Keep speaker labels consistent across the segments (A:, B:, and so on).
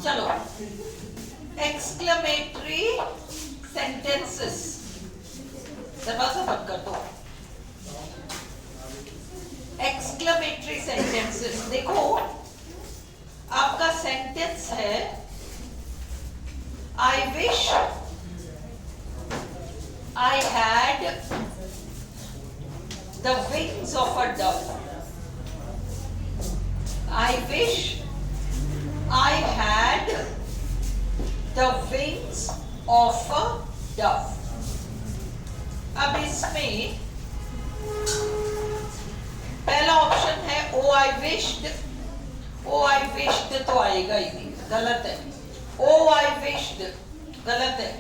A: चलो, exclamatory sentences दरवाजा बंद कर दो। एक्सक्लेमेटरी सेंटेंसेस, देखो आपका सेंटेंस है I wish I had the wings of a Dove. I wish I had the wings of a dove. अब इसमें पहला ऑप्शन है oh I wished तो आएगा ही नहीं, गलत है। oh I wished गलत है।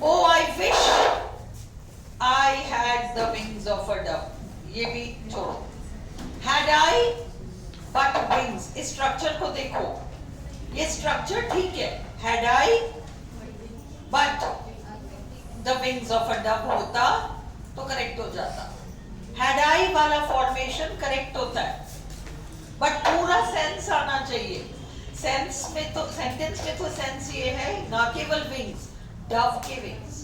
A: oh I wish I had the wings of a dove, ये भी छोड़ो। Had I but wings, इस स्ट्रक्चर को देखो, ये स्ट्रक्चर ठीक है। Had I but the wings of a dove होता तो करेक्ट हो जाता। Had I वाला फॉर्मेशन करेक्ट होता है, बट पूरा सेंस आना चाहिए। सेंस में तो, सेंटेंस में तो सेंस ये है ना केवल विंग्स, डव के विंग्स,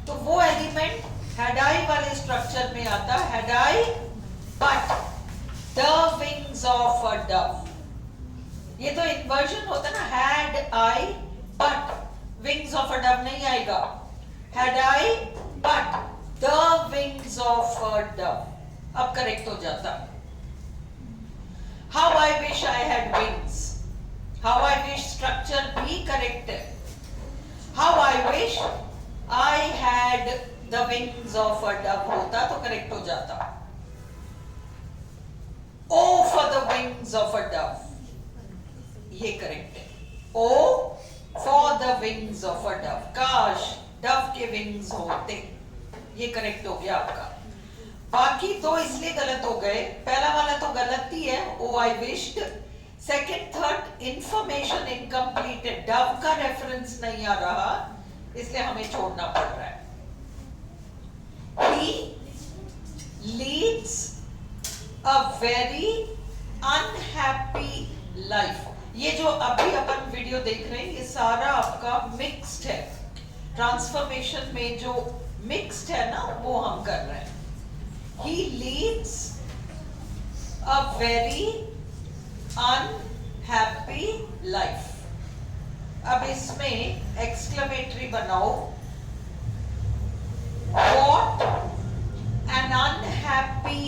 A: तो वो एलिमेंट had I वाले स्ट्रक्चर में आता। had I but the wings of a dove, ये तो इन्वर्जन होता ना। had I but wings of a dove नहीं आएगा। had I but the wings of a dove, अब करेक्ट हो जाता। how I wish I had wings, how I wish structure भी करेक्ट है। how I wish I had the wings of a dove होता तो correct हो जाता। oh for the wings of a dove, ये करेक्ट है। oh for the wings of a dove, काश Dove के विंग्स होते, ये करेक्ट हो गया आपका। बाकी दो इसलिए गलत हो गए, पहला वाला तो गलत ही है oh I wished, second third information incomplete है, डव का रेफरेंस नहीं आ रहा, इसलिए हमें छोड़ना पड़ रहा है। He leads a very unhappy life, ये जो अभी अपन वीडियो देख रहे हैं ये सारा आपका मिक्स्ड है। ट्रांसफॉर्मेशन में जो मिक्स्ड है ना वो हम कर रहे हैं। He leads a very unhappy life। अब इसमें एक्सक्लेमेटरी बनाओ, what an unhappy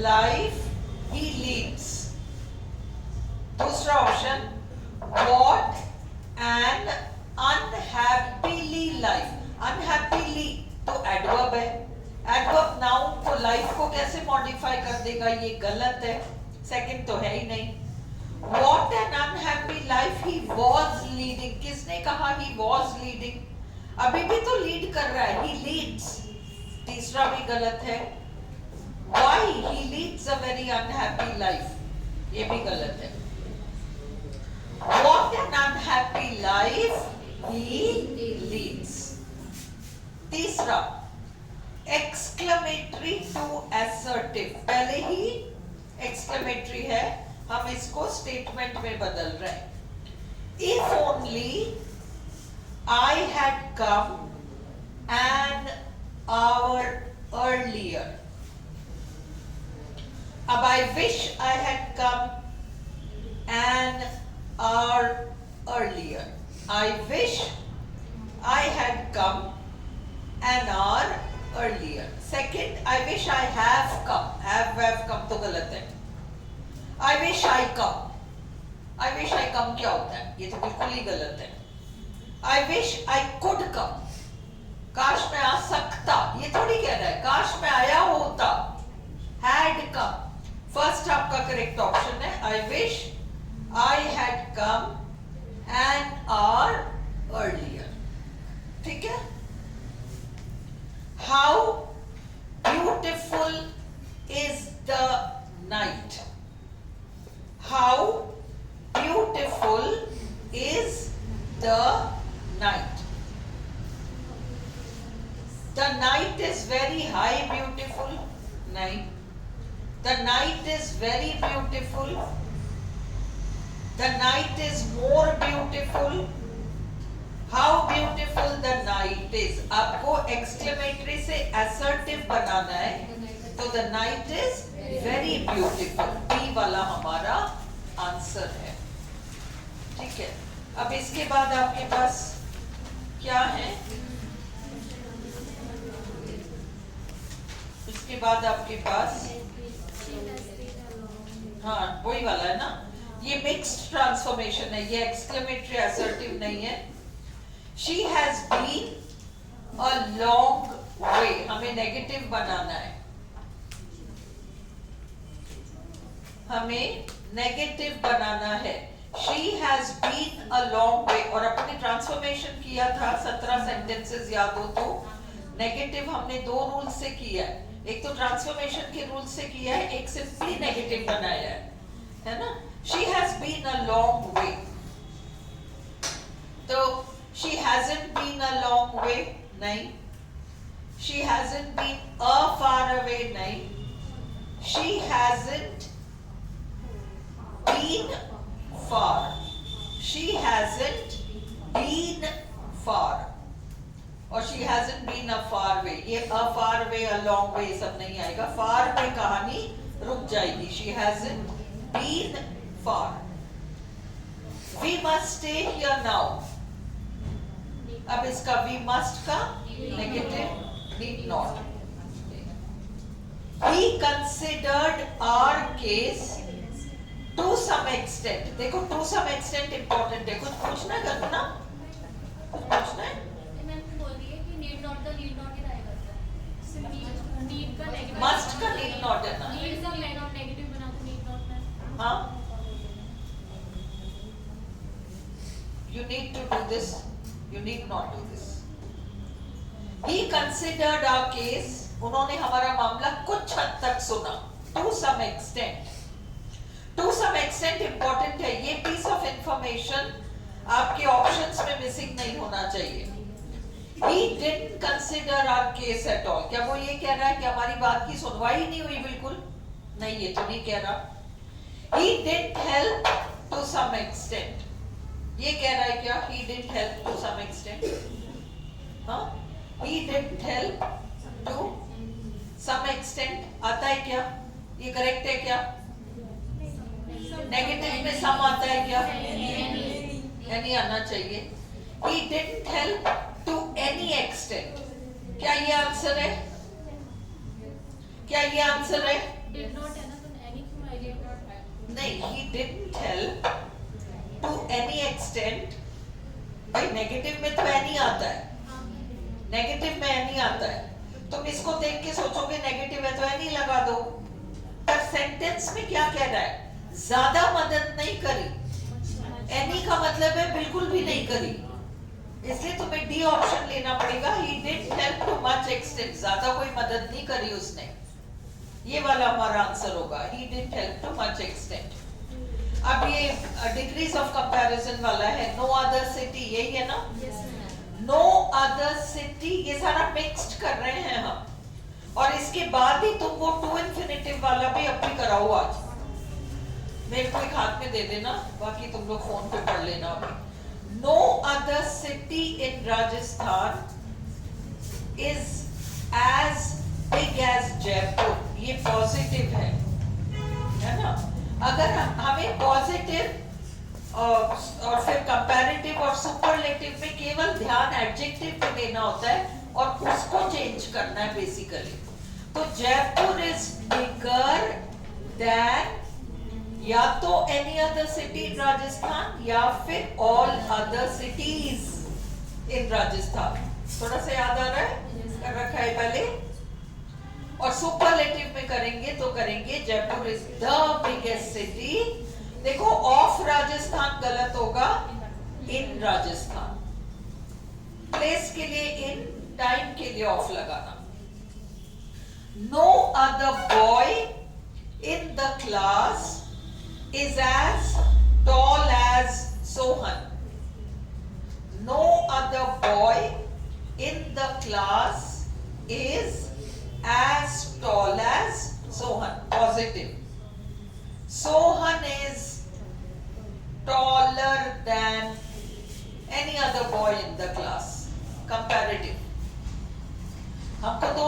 A: life he leads। दूसरा option what an unhappily life, unhappily तो एडवर्ब है, एडवर्ब नाउन को लाइफ को कैसे मॉडिफाई कर देगा, ये गलत है, सेकंड तो है ही नहीं। what an unhappy life he was leading, किसने कहा he was leading, अभी भी तो लीड कर रहा है, he leads, तीसरा भी गलत है। why he leads a very unhappy life, ये भी गलत है। what an unhappy life he leads, तीसरा exclamatory to assertive, पहले ही exclamatory है, हम इसको स्टेटमेंट में बदल रहे हैं। if only I had come an hour earlier, अब I wish I had come an hour earlier, I wish I had come an hour earlier। second I wish I have come, have come तो गलत है। I wish I come, I wish I come क्या होता है, ये तो बिल्कुल ही गलत है। I wish I could come, काश मैं आ सकता, ये थोड़ी कह रहा है काश मैं आया होता, had come। फर्स्ट आपका करेक्ट ऑप्शन है I wish I had come an hour earlier, ठीक है। How beautiful is the night, how beautiful is the night, the night is very high beautiful, नहीं, the night is very beautiful, The night is more beautiful. How beautiful the night is. आपको exclamatory से assertive बनाना है, तो the night is very beautiful. B वाला हमारा answer है. ठीक है. अब इसके बाद आपके पास क्या है? इसके बाद आपके पास हाँ वही वाला है ना. ये मिक्स्ड ट्रांसफॉर्मेशन है, ये एक्सक्लेमेटरी असर्टिव नहीं है. She has been a long way. हमें नेगेटिव बनाना है, हमें नेगेटिव बनाना है. She has been a long way. और अपने ट्रांसफॉर्मेशन किया था 17 सेंटेंसेस याद हो तो. नेगेटिव हमने दो रूल से किया है, एक तो ट्रांसफॉर्मेशन के रूल से किया है, एक सिंपली नेगेटिव बनाया है ना. She has been a long way. तो she hasn't been a long way नहीं. She hasn't been a far away नहीं. She hasn't been far. She hasn't been far. और she hasn't been a far way. ये a far way, a long way सब नहीं आएगा. far पे कहानी रुक जाएगी. She hasn't been far. We must stay here now. अब इसका we must का negative need not. He considered our case to some extent. देखो to some extent important है. कुछ पूछना है करना? कुछ पूछना है? मस्ट का नीड नॉट है ना. हाँ, you need to do this, you need not do this. He considered our case. उन्होंने हमारा मामला कुछ हद तक सुना. To some extent. To some extent important है. ये piece of information आपके options में missing नहीं होना चाहिए. He didn't consider our case at all. क्या वो ये कह रहा है कि हमारी बात की सुनवाई नहीं हुई? बिल्कुल नहीं, ये तो नहीं कह रहा. He didn't help to some extent. ये कह रहा है क्या? He didn't help to some extent. हाँ? He didn't help to some extent. आता है क्या? ये करेक्ट है क्या? नेगेटिव में सम आता है क्या? यानी आना चाहिए. He didn't help to any extent. क्या ये आंसर है? क्या ये आंसर है?
B: Did not है ना, तो any क्यों I did not help.
A: नहीं, he didn't help to any extent. भाई नेगेटिव में तो any आता है, नेगेटिव में any आता है. तुम इसको देख के सोचोगे नेगेटिव है तो any लगा दो. पर सेंटेंस में क्या कह रहा है? ज्यादा मदद नहीं करी. any का मतलब है बिल्कुल भी नहीं करी. इसलिए तुम्हें डी ऑप्शन लेना पड़ेगा. He didn't help to much extent. ज्यादा कोई मदद नहीं करी उसने. ये वाला हमारा आंसर होगा. He didn't help to much extent. अब ये डिग्रीज ऑफ कंपैरिजन वाला है. No other city, यही है ना? No other city, ये सारा मिक्स्ड कर रहे हैं हम. और इसके बाद ही तुम वो टू इन्फिनिटिव वाला भी अभी कराओ आज. मेरे को एक हाथ में दे देना, बाकी तुम लोग फोन पे पढ़ लेना अभी. No other city in Rajasthan is as big as Jaipur. ये पॉजिटिव है ना? अगर हमें पॉजिटिव और फिर कंपैरेटिव और सुपरलेटिव में केवल ध्यान एडजेक्टिव पे देना होता है और उसको चेंज करना है बेसिकली. तो जयपुर इज बिगर देन या तो any other city in Rajasthan या फिर all other cities in Rajasthan. थोड़ा सा याद आ रहा है? कर रखा है पहले. और सुपरलेटिव में करेंगे तो करेंगे Jaipur is the biggest city. देखो ऑफ राजस्थान गलत होगा, इन राजस्थान. प्लेस के लिए इन, टाइम के लिए ऑफ लगाना. No other boy in the class is as tall as Sohan. No other boy in the class is as tall as Sohan. Positive. Sohan is boy in the class. Comparative. हमको तो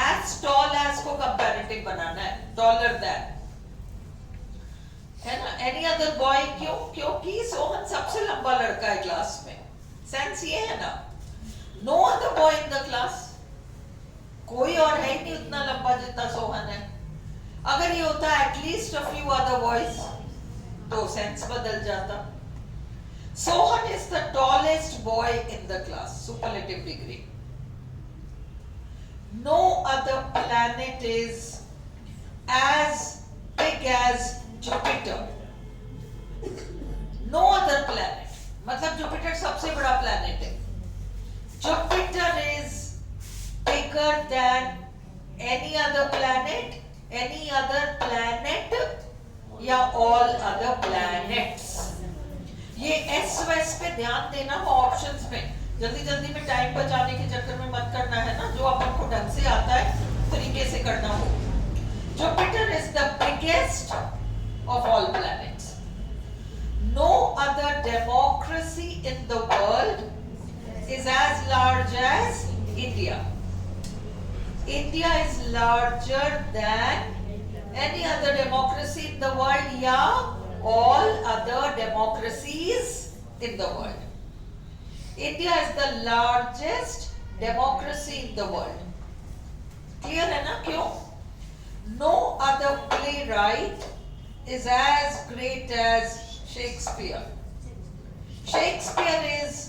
A: as tall as को comparative बनाना है, taller than, है ना? Any other boy क्यों? क्योंकि सोहन सबसे लंबा लड़का है क्लास में. सेंस ये है ना? No other boy in the class. कोई और है ही नहीं उतना लंबा जितना सोहन है. अगर ये होता at least a few other boys, तो सेंस बदल जाता. Sohan is the tallest boy in the class. Superlative degree. No other planet is as big as Jupiter. No other planet. मतलब जुपिटर सबसे बड़ा प्लैनेट है. Jupiter is bigger than any other planet, या all other planets. ये S वेस पे ध्यान देना हो ऑप्शंस में. जल्दी जल्दी में टाइम बचाने के चक्कर में मत करना है ना. जो अपन को ढंग से आता है तरीके से करना हो. Jupiter is the biggest of all planets. No other democracy in the world is as large as India. India is larger than any other democracy in the world, yeah, all other democracies in the world. India is the largest democracy in the world. Clear है ना? क्यों? No other playwright is as great as Shakespeare. Shakespeare is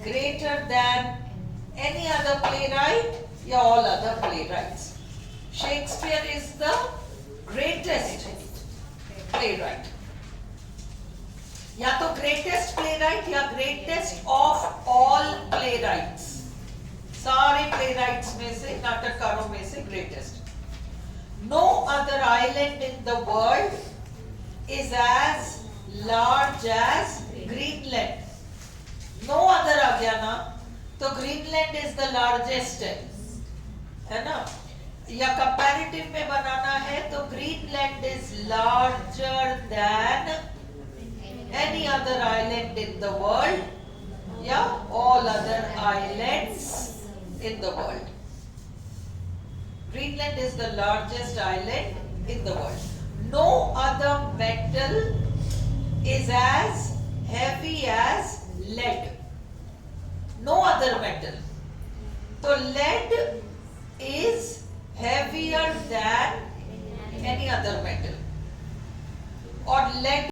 A: greater than any other playwright, yeah, all other playwrights. Shakespeare is the greatest playwright. या तो greatest playwright या greatest of all playwrights. सारे playwrights में से, नाटककारों में से greatest. No other island in the world is as large as Greenland. No other आ गया ना, तो Greenland is the largest है ना. या कंपैरेटिव में बनाना है तो Greenland is larger than any other island in the world, या all other islands in the world. Greenland is the largest island in the world. No other metal is as heavy as lead. No other metal. तो lead is heavier than any other metal, or lead